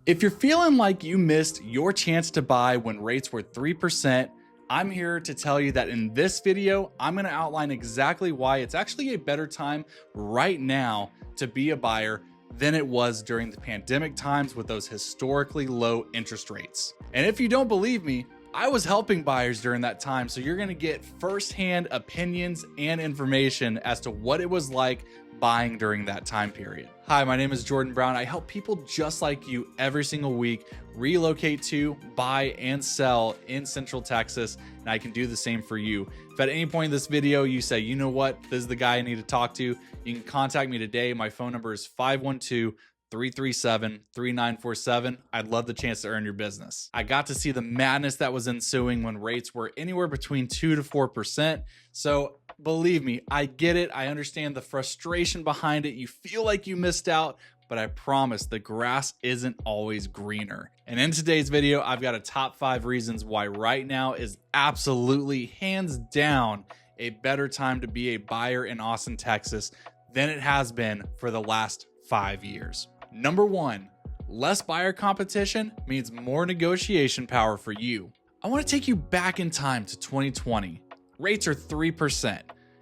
If you're feeling like you missed your chance to buy when rates were 3%, I'm here to tell you that in this video, I'm going to outline exactly why it's actually a better time right now to be a buyer than it was during the pandemic times with those historically low interest rates. And if you don't believe me, I was helping buyers during that time, so you're going to get firsthand opinions and information as to what it was like buying during that time period. Hi, my name is Jordan Brown. I help people just like you every single week relocate to, buy, and sell in Central Texas, and I can do the same for you. If at any point in this video you say, you know what, this is the guy I need to talk to, you can contact me today. My phone number is 512-337-3947. I'd love the chance to earn your business. I got to see the madness that was ensuing when rates were anywhere between 2 to 4%. So believe me, I get it. I understand the frustration behind it. You feel like you missed out, but I promise the grass isn't always greener. And in today's video, I've got a top 5 reasons why right now is absolutely hands down a better time to be a buyer in Austin, Texas than it has been for the last 5 years. Number 1, less buyer competition means more negotiation power for you. I want to take you back in time to 2020. Rates are 3%.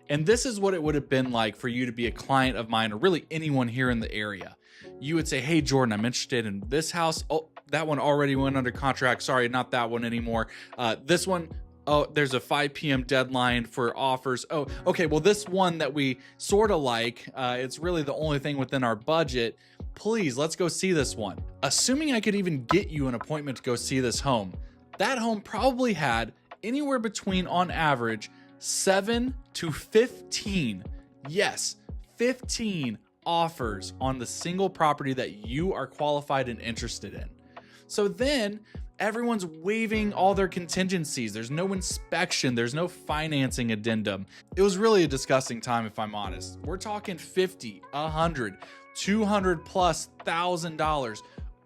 And this is what it would have been like for you to be a client of mine or really anyone here in the area. You would say, hey, Jordan, I'm interested in this house. Oh, that one already went under contract. Sorry, not that one anymore. This one, oh, there's a 5 p.m. deadline for offers. Oh, okay, well, this one that we sort of like, it's really the only thing within our budget. Please, let's go see this one. Assuming I could even get you an appointment to go see this home, that home probably had anywhere between, on average, 7 to 15, yes, 15 offers on the single property that you are qualified and interested in. So then everyone's waiving all their contingencies. There's no inspection. There's no financing addendum. It was really a disgusting time, if I'm honest. We're talking $50, $100, $200,000+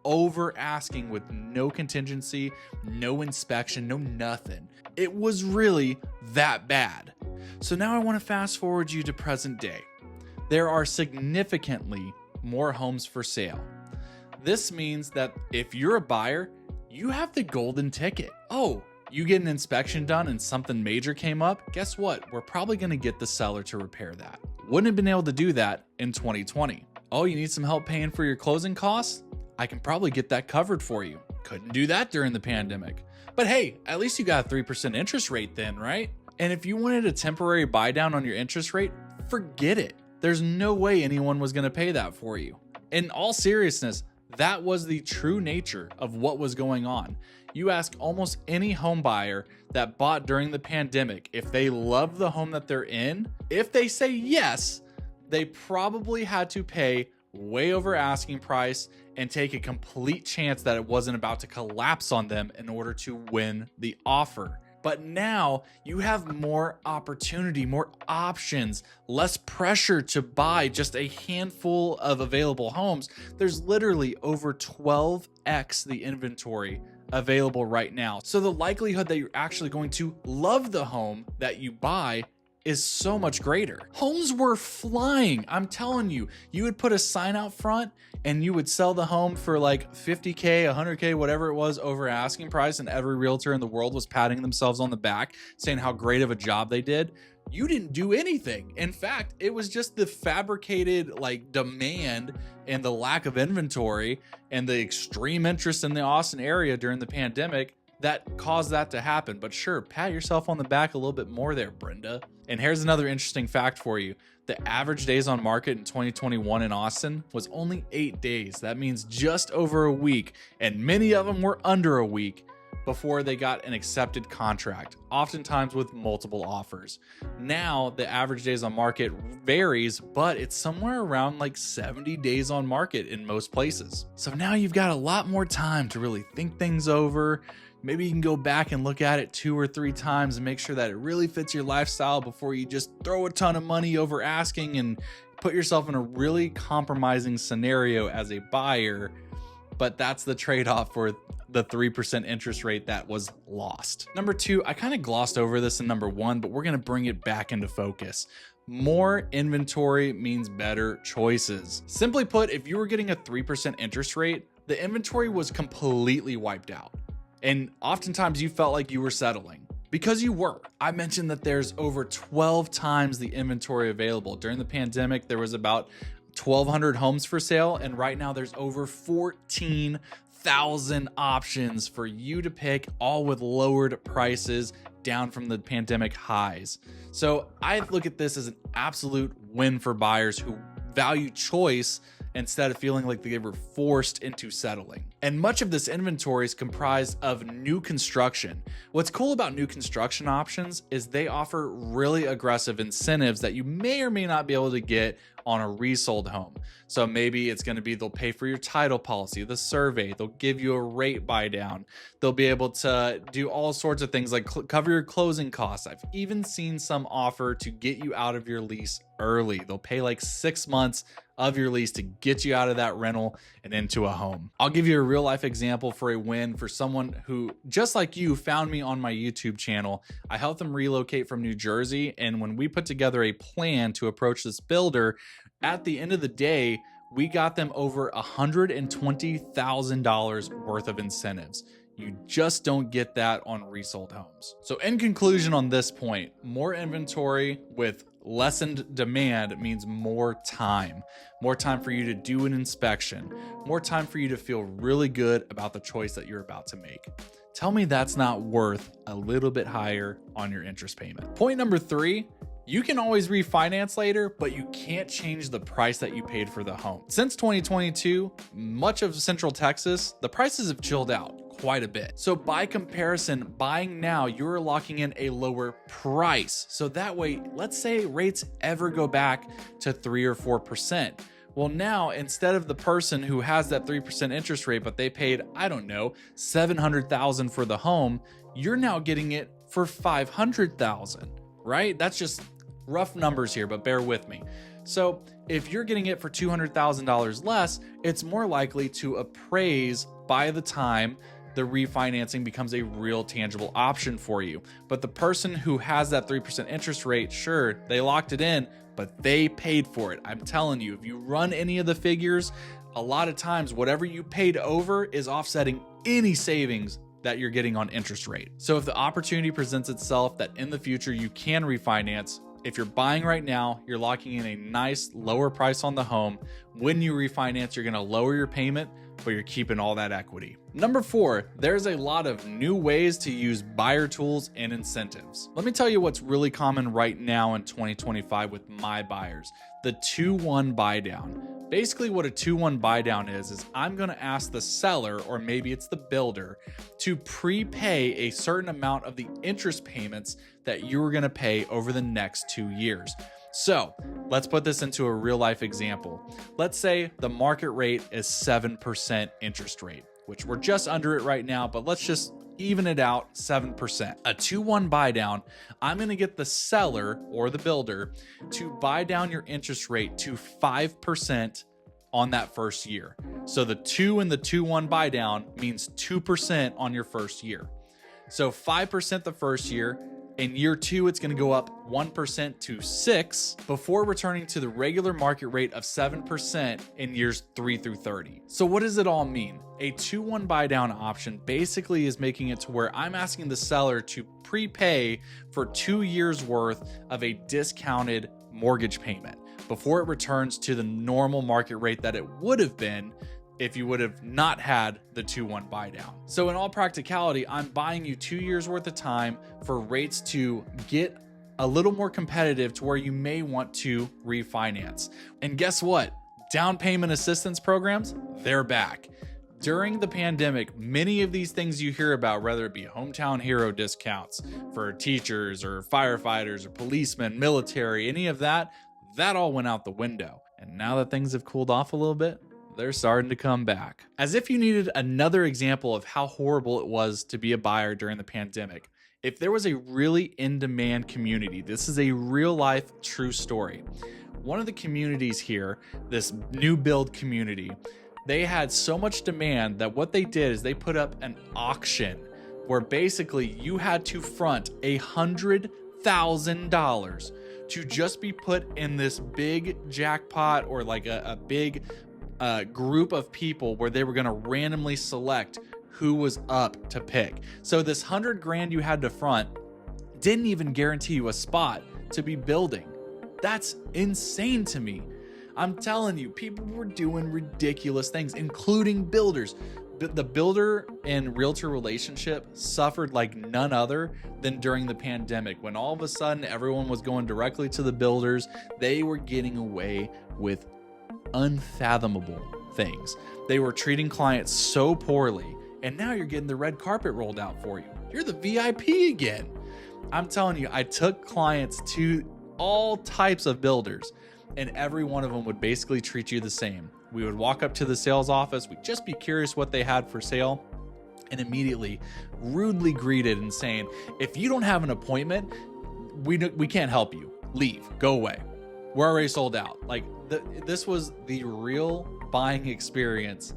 over asking with no contingency, no inspection, no nothing. It was really that bad. So now I want to fast forward you to present day. There are significantly more homes for sale. This means that if you're a buyer, you have the golden ticket. Oh, you get an inspection done and something major came up. Guess what? We're probably going to get the seller to repair that. Wouldn't have been able to do that in 2020. Oh, you need some help paying for your closing costs? I can probably get that covered for you. Couldn't do that during the pandemic. But hey, at least you got a 3% interest rate then, right? And if you wanted a temporary buy down on your interest rate, forget it. There's no way anyone was going to pay that for you. In all seriousness, that was the true nature of what was going on. You ask almost any home buyer that bought during the pandemic if they love the home that they're in. If they say yes, they probably had to pay way over asking price and take a complete chance that it wasn't about to collapse on them in order to win the offer. But now you have more opportunity, more options, less pressure to buy just a handful of available homes. There's literally over 12x the inventory available right now. So the likelihood that you're actually going to love the home that you buy is so much greater. Homes were flying. I'm telling you, you would put a sign out front and you would sell the home for like 50K, 100K, whatever it was over asking price. And every realtor in the world was patting themselves on the back saying how great of a job they did. You didn't do anything. In fact, it was just the fabricated like demand and the lack of inventory and the extreme interest in the Austin area during the pandemic that caused that to happen. But sure, pat yourself on the back a little bit more there, Brenda. And here's another interesting fact for you. The average days on market in 2021 in Austin was only 8 days. That means just over a week, and many of them were under a week before they got an accepted contract, oftentimes with multiple offers. Now, the average days on market varies, but it's somewhere around like 70 days on market in most places. So now you've got a lot more time to really think things over. Maybe you can go back and look at it 2 or 3 times and make sure that it really fits your lifestyle before you just throw a ton of money over asking and put yourself in a really compromising scenario as a buyer. But that's the trade-off for the 3% interest rate that was lost. Number 2, I kind of glossed over this in number 1, but we're going to bring it back into focus. More inventory means better choices. Simply put, if you were getting a 3% interest rate, the inventory was completely wiped out. And oftentimes you felt like you were settling. Because you were. I mentioned that there's over 12 times the inventory available. During the pandemic, there was about 1,200 homes for sale, and right now there's over 14,000 options for you to pick, all with lowered prices down from the pandemic highs. So I look at this as an absolute win for buyers who value choice instead of feeling like they were forced into settling. And much of this inventory is comprised of new construction. What's cool about new construction options is they offer really aggressive incentives that you may or may not be able to get on a resold home. So maybe it's going to be they'll pay for your title policy, the survey, they'll give you a rate buy down. They'll be able to do all sorts of things like cover your closing costs. I've even seen some offer to get you out of your lease early. They'll pay like 6 months of your lease to get you out of that rental and into a home. I'll give you a real life example for a win for someone who, just like you, found me on my YouTube channel. I helped them relocate from New Jersey, and when we put together a plan to approach this builder, at the end of the day, we got them over $120,000 worth of incentives. You just don't get that on resold homes. So in conclusion on this point, more inventory with lessened demand means more time for you to do an inspection, more time for you to feel really good about the choice that you're about to make. Tell me that's not worth a little bit higher on your interest payment. Point number 3, you can always refinance later, but you can't change the price that you paid for the home. Since 2022, much of Central Texas, the prices have chilled out quite a bit. So by comparison, buying now, you're locking in a lower price. So that way, let's say rates ever go back to 3 or 4%. Well, now instead of the person who has that 3% interest rate, but they paid, I don't know, $700,000 for the home, you're now getting it for $500,000, right? That's just rough numbers here, but bear with me. So if you're getting it for $200,000 less, it's more likely to appraise by the time the refinancing becomes a real tangible option for you. But the person who has that 3% interest rate, sure, they locked it in, but they paid for it. I'm telling you, if you run any of the figures, a lot of times whatever you paid over is offsetting any savings that you're getting on interest rate. So if the opportunity presents itself that in the future you can refinance, if you're buying right now, you're locking in a nice lower price on the home. When you refinance, you're going to lower your payment, but you're keeping all that equity. Number 4, there's a lot of new ways to use buyer tools and incentives. Let me tell you what's really common right now in 2025 with my buyers, the 2-1 buy down. Basically what a 2-1 buy down is I'm going to ask the seller, or maybe it's the builder, to prepay a certain amount of the interest payments that you're going to pay over the next 2 years. So let's put this into a real life example. Let's say the market rate is 7% interest rate, which we're just under it right now, but let's just even it out, 7%. A 2-1 buy down, I'm going to get the seller or the builder to buy down your interest rate to 5% on that first year. So the 2 and the 2-1 buy down means 2% on your first year. So 5% the first year. In year 2, it's going to go up 1% to 6% before returning to the regular market rate of 7% in years 3 through 30. So what does it all mean? A 2-1 buy down option basically is making it to where I'm asking the seller to prepay for 2 years worth of a discounted mortgage payment before it returns to the normal market rate that it would have been if you would have not had the 2-1 buy down. So in all practicality, I'm buying you 2 years worth of time for rates to get a little more competitive to where you may want to refinance. And guess what? Down payment assistance programs, they're back. During the pandemic, many of these things you hear about, whether it be hometown hero discounts for teachers or firefighters or policemen, military, any of that all went out the window. And now that things have cooled off a little bit, they're starting to come back. As if you needed another example of how horrible it was to be a buyer during the pandemic, if there was a really in-demand community, this is a real-life true story. One of the communities here, this new build community, they had so much demand that what they did is they put up an auction where basically you had to front $100,000 to just be put in this big jackpot or like a big group of people where they were going to randomly select who was up to pick. So this 100 grand you had to front didn't even guarantee you a spot to be building. That's insane to me. I'm telling you, people were doing ridiculous things, including builders. The builder and realtor relationship suffered like none other than during the pandemic, when all of a sudden everyone was going directly to the builders. They were getting away with unfathomable things. They were treating clients so poorly, and now you're getting the red carpet rolled out for you. You're the VIP again. I'm telling you, I took clients to all types of builders, and every one of them would basically treat you the same. We would walk up to the sales office, we'd just be curious what they had for sale, and immediately rudely greeted and saying, if you don't have an appointment, we can't help you. Leave, go away. We're already sold out. Like this was the real buying experience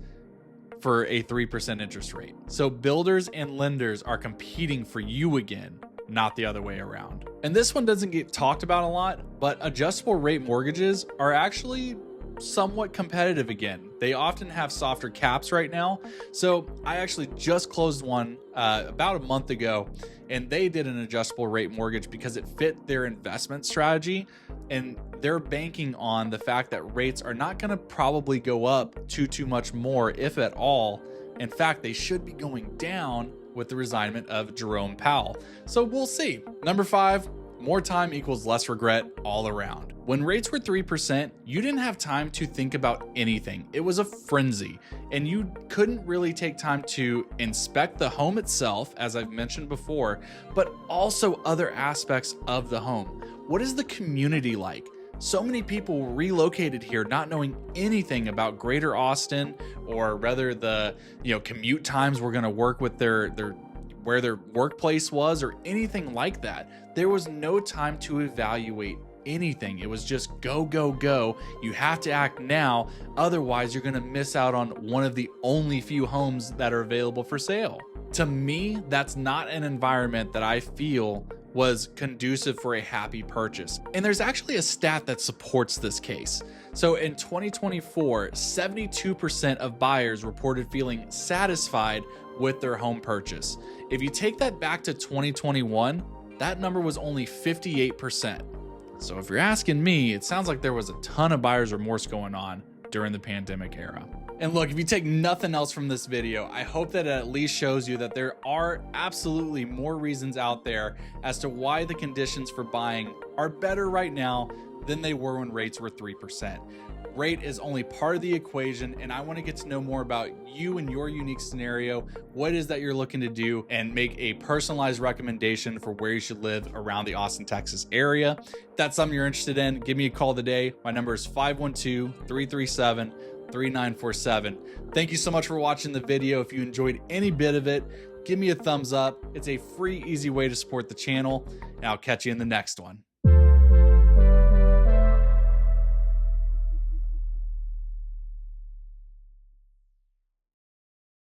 for a 3% interest rate. So builders and lenders are competing for you again, not the other way around. And this one doesn't get talked about a lot, but adjustable rate mortgages are actually somewhat competitive again. They often have softer caps right now. So I actually just closed one about a month ago, and they did an adjustable rate mortgage because it fit their investment strategy, and they're banking on the fact that rates are not going to probably go up too much more, if at all. In fact, they should be going down with the resignment of Jerome Powell. So we'll see. Number 5, more time equals less regret all around. When rates were 3%, you didn't have time to think about anything. It was a frenzy, and you couldn't really take time to inspect the home itself, as I've mentioned before, but also other aspects of the home. What is the community like? So many people relocated here not knowing anything about Greater Austin, or rather the commute times were going to work with their where their workplace was, or anything like that. There was no time to evaluate anything. It was just go, go, go. You have to act now, otherwise you're going to miss out on one of the only few homes that are available for sale. To me, that's not an environment that I feel was conducive for a happy purchase. And there's actually a stat that supports this case. So in 2024, 72% of buyers reported feeling satisfied with their home purchase. If you take that back to 2021, that number was only 58%. So if you're asking me, it sounds like there was a ton of buyer's remorse going on during the pandemic era. And look, if you take nothing else from this video, I hope that it at least shows you that there are absolutely more reasons out there as to why the conditions for buying are better right now than they were when rates were 3%. Rate is only part of the equation, and I want to get to know more about you and your unique scenario, what it is that you're looking to do, and make a personalized recommendation for where you should live around the Austin, Texas area. If that's something you're interested in, give me a call today. My number is 512-337-3947. Thank you so much for watching the video. If you enjoyed any bit of it, give me a thumbs up. It's a free, easy way to support the channel, and I'll catch you in the next one.